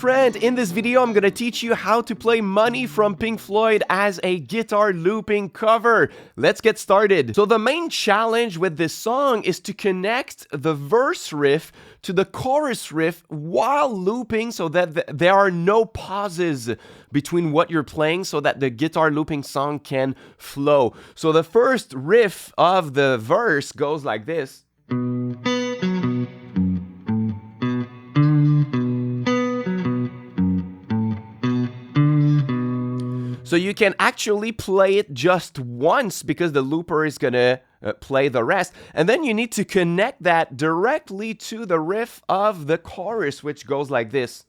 friend. In this video, I'm gonna teach you how to play Money from Pink Floyd as a guitar looping cover. Let's get started. So the main challenge with this song is to connect the verse riff to the chorus riff while looping so that there are no pauses between what you're playing so that the guitar looping song can flow. So the first riff of the verse goes like this. So you can actually play it just once because the looper is gonna play the rest. And then you need to connect that directly to the riff of the chorus, which goes like this.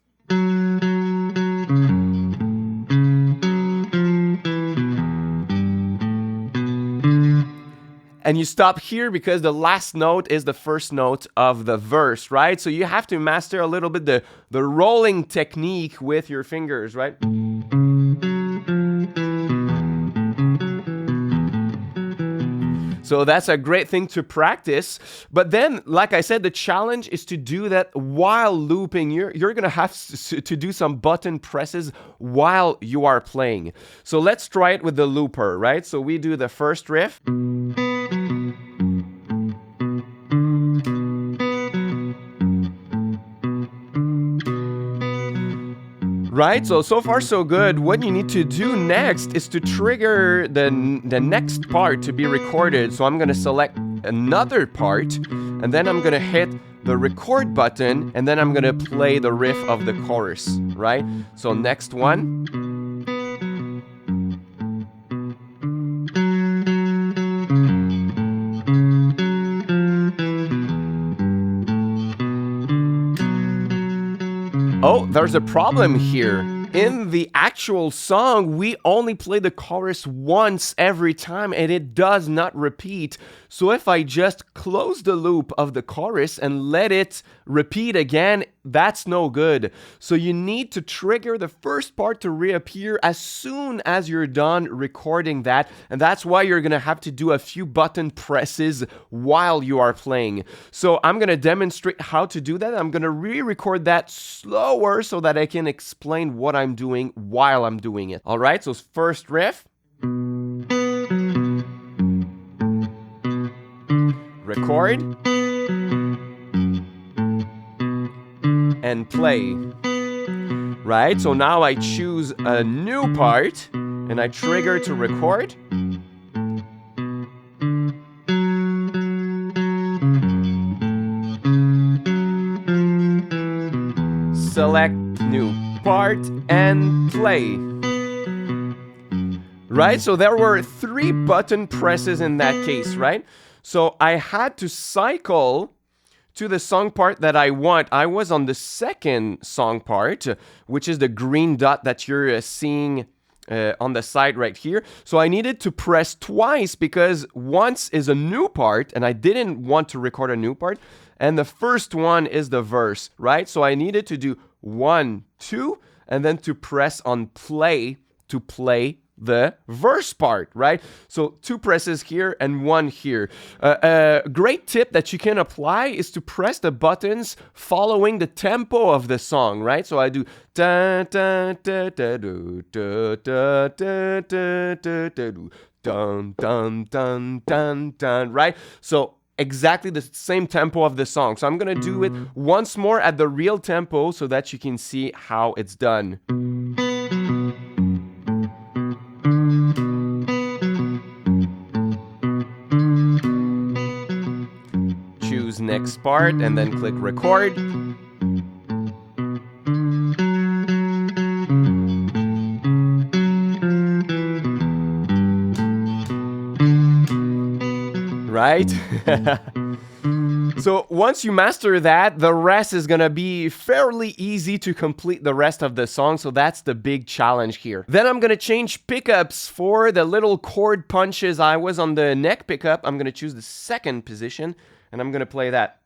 And you stop here because the last note is the first note of the verse, right? So you have to master a little bit the rolling technique with your fingers, right? So that's a great thing to practice. But then, like I said, the challenge is to do that while looping. You're gonna have to do some button presses while you are playing. So let's try it with the looper, right? So we do the first riff. Right, so far so good. What you need to do next is to trigger the next part to be recorded. So I'm gonna select another part, and then I'm gonna hit the record button, and then I'm gonna play the riff of the chorus, right? So next one. Oh, there's a problem here. In the actual song, we only play the chorus once every time and it does not repeat. So if I just close the loop of the chorus and let it repeat again, that's no good. So you need to trigger the first part to reappear as soon as you're done recording that. And that's why you're gonna have to do a few button presses while you are playing. So I'm gonna demonstrate how to do that. I'm gonna re-record that slower so that I can explain what I'm doing while I'm doing it. All right, so first riff. Record. And play. Right, so now I choose a new part and I trigger to record. Select new part and play. Right, so there were 3 button presses in that case, right? So I had to cycle to the song part that I want. I was on the second song part, which is the green dot that you're seeing on the side right here. So I needed to press twice because once is a new part and I didn't want to record a new part. And the first one is the verse, right? So I needed to do 1, 2, and then to press on play to play the verse part, right? So 2 presses here and 1 here. A great tip that you can apply is to press the buttons following the tempo of the song, right? So I do dun dun dun dun dun dun dun dun dun dun, right? So exactly the same tempo of the song. So I'm gonna do it once more at the real tempo so that you can see how it's done. Choose next part and then click record. Right? So once you master that, the rest is gonna be fairly easy to complete the rest of the song. So that's the big challenge here. Then I'm gonna change pickups for the little chord punches. I was on the neck pickup. I'm gonna choose the second position and I'm gonna play that.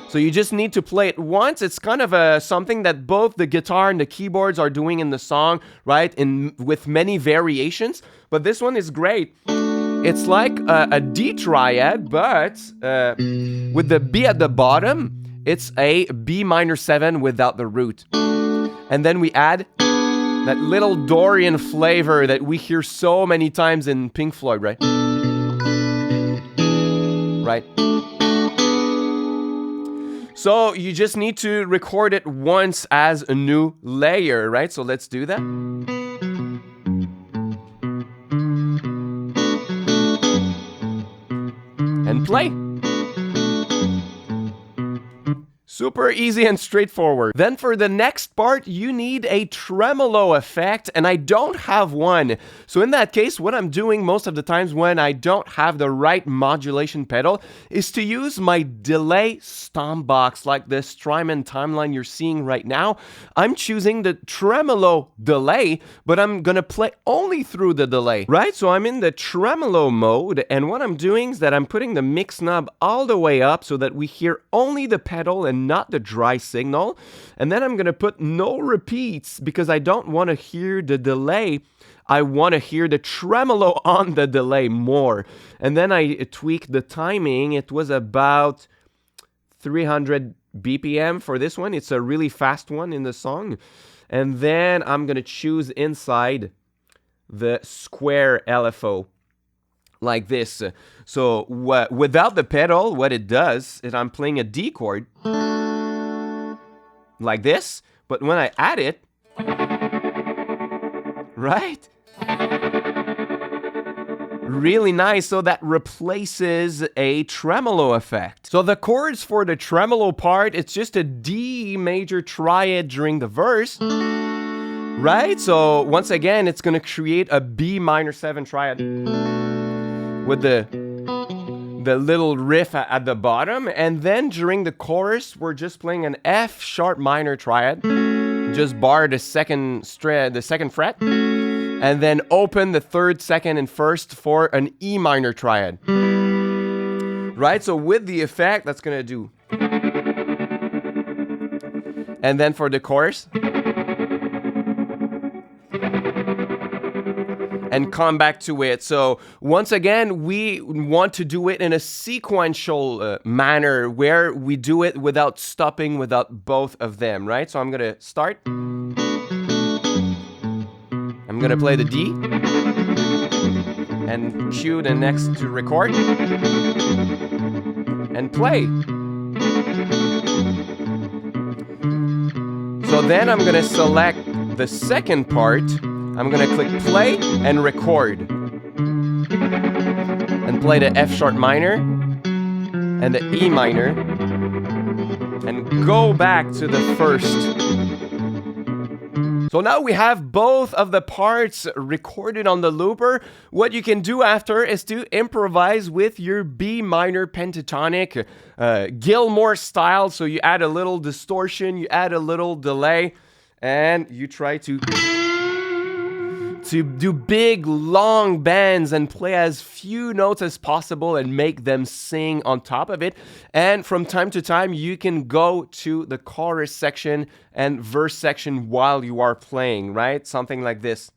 So you just need to play it once. It's kind of something that both the guitar and the keyboards are doing in the song, right? With many variations. But this one is great. it's like a D triad, but with the B at the bottom, it's a B minor 7 without the root. And then we add that little Dorian flavor that we hear so many times in Pink Floyd, right? Right. So you just need to record it once as a new layer, right? So let's do that. And play. Super easy and straightforward. Then for the next part, you need a tremolo effect, and I don't have one. So in that case, what I'm doing most of the times when I don't have the right modulation pedal is to use my delay stomp box, like the Strymon timeline you're seeing right now. I'm choosing the tremolo delay, but I'm gonna play only through the delay, right? So I'm in the tremolo mode, and what I'm doing is that I'm putting the mix knob all the way up so that we hear only the pedal and not the dry signal. And then I'm going to put no repeats because I don't want to hear the delay. I want to hear the tremolo on the delay more. And then I tweak the timing. It was about 300 BPM for this one. It's a really fast one in the song. And then I'm going to choose inside the square LFO. Like this. So without the pedal, what it does is I'm playing a D chord like this, but when I add it, right? Really nice, so that replaces a tremolo effect. So the chords for the tremolo part, it's just a D major triad during the verse, right? So once again, it's gonna create a B minor 7 triad with the little riff at the bottom, and then during the chorus we're just playing an F sharp minor triad, just bar the second fret, and then open the third, second, and first for an E minor triad, right? So with the effect, that's gonna do, and then for the chorus, and come back to it. So once again, we want to do it in a sequential manner where we do it without stopping, without both of them, right? So I'm going to start. I'm going to play the D and cue the next to record and play. So then I'm going to select the second part. I'm gonna click play and record and play the F sharp minor and the E minor and go back to the first. So now we have both of the parts recorded on the looper. What you can do after is to improvise with your B minor pentatonic, Gilmour style. So you add a little distortion, you add a little delay, and you try to do big, long bends and play as few notes as possible and make them sing on top of it. And from time to time, you can go to the chorus section and verse section while you are playing, right? Something like this.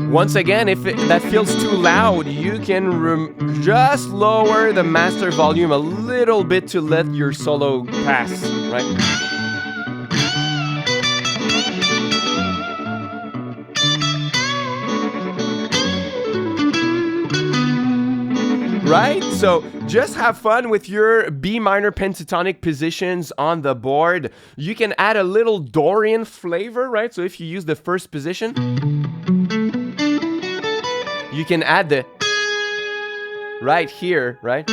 Once again, if that feels too loud, you can just lower the master volume a little bit to let your solo pass, right? Right? So just have fun with your B minor pentatonic positions on the board. You can add a little Dorian flavor, right? So if you use the first position, you can add the right here, right?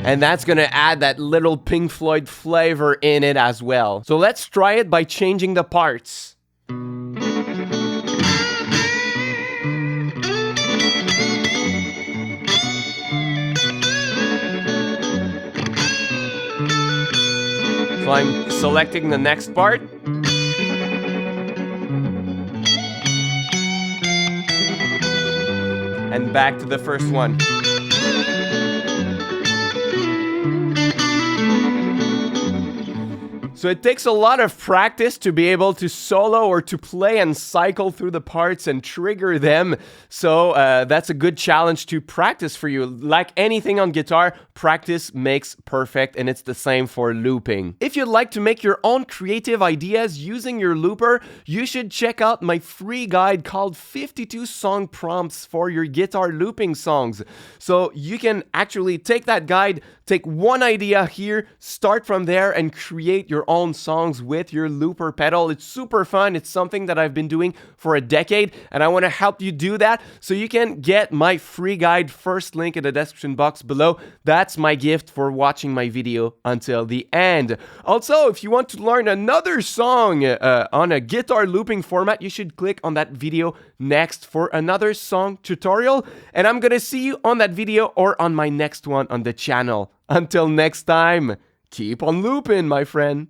And that's gonna add that little Pink Floyd flavor in it as well. So let's try it by changing the parts. So I'm selecting the next part. and back to the first one. So it takes a lot of practice to be able to solo or to play and cycle through the parts and trigger them. So that's a good challenge to practice for you. Like anything on guitar, practice makes perfect, and it's the same for looping. If you'd like to make your own creative ideas using your looper, you should check out my free guide called 52 Song Prompts for your guitar looping songs. So you can actually take that guide, take one idea here, start from there, and create your own songs with your looper pedal. It's super fun. It's something that I've been doing for a decade, and I want to help you do that. So you can get my free guide, first link in the description box below. That's my gift for watching my video until the end. Also, if you want to learn another song on a guitar looping format, you should click on that video next for another song tutorial, and I'm gonna see you on that video or on my next one on the channel. Until next time, keep on looping, my friend.